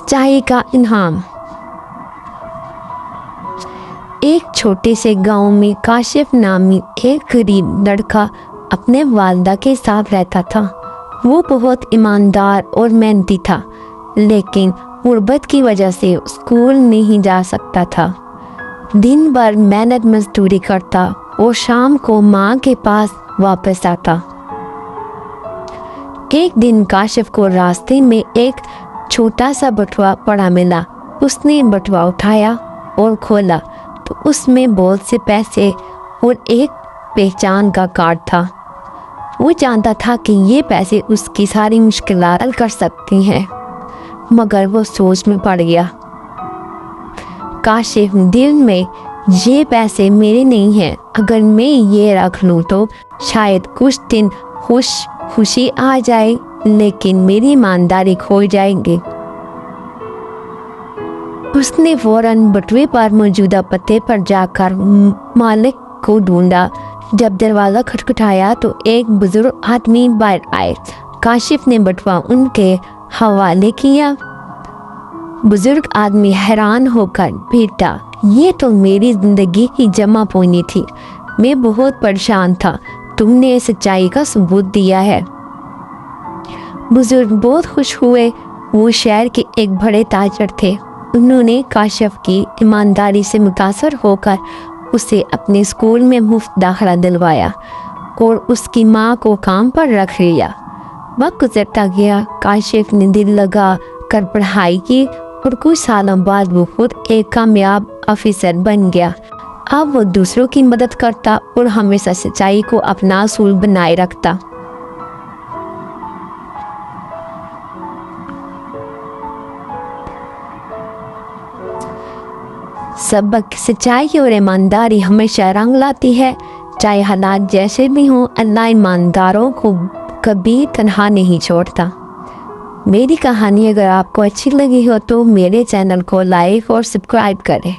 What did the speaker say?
सच्चाई का इनाम। एक छोटे से गांव में काशिफ नामी एक गरीब लड़का अपने वालिदा के साथ रहता था। वो बहुत ईमानदार और मेहनती था, लेकिन गुर्बत की वजह से स्कूल नहीं जा सकता था। दिन भर मेहनत मजदूरी करता और शाम को माँ के पास वापस आता। एक दिन काशिफ को रास्ते में एक छोटा सा बटुआ पड़ा मिला। उसने बटुआ उठाया और खोला तो उसमें बहुत से पैसे और एक पहचान का कार्ड था। वो जानता था कि ये पैसे उसकी सारी मुश्किलात हल कर सकती हैं, मगर वो सोच में पड़ गया। काशिफ दिल में, ये पैसे मेरे नहीं हैं, अगर मैं ये रख लूँ तो शायद कुछ दिन खुशी आ जाए, लेकिन मेरी ईमानदारी खो जाएगी। उसने फौरन बटुए पर मौजूदा पते पर जाकर मालिक को ढूंढा। जब दरवाज़ा खटखटाया तो एक बुजुर्ग आदमी बाहर आए। काशिफ ने बटुआ उनके हवाले किया। बुजुर्ग आदमी हैरान होकर बेटा, ये तो मेरी ज़िंदगी की जमा पूंजी थी, मैं बहुत परेशान था, तुमने सच्चाई का सबूत दिया है। बुजुर्ग बहुत खुश हुए। वो शहर के एक बड़े ताजर थे। उन्होंने काशिफ की ईमानदारी से मुतासर होकर उसे अपने स्कूल में मुफ्त दाखिला दिलवाया और उसकी माँ को काम पर रख लिया। वक्त गुजरता गया, काशिफ ने दिल लगा कर पढ़ाई की और कुछ सालों बाद वो खुद एक कामयाब ऑफिसर बन गया। अब वो दूसरों की मदद करता और हमेशा सच्चाई को अपना असूल बनाए रखता। सबक, सच्चाई और ईमानदारी हमेशा रंग लाती है। चाहे हालात जैसे भी हों, अल्लाह ईमानदारों को कभी तन्हा नहीं छोड़ता। मेरी कहानी अगर आपको अच्छी लगी हो तो मेरे चैनल को लाइक और सब्सक्राइब करें।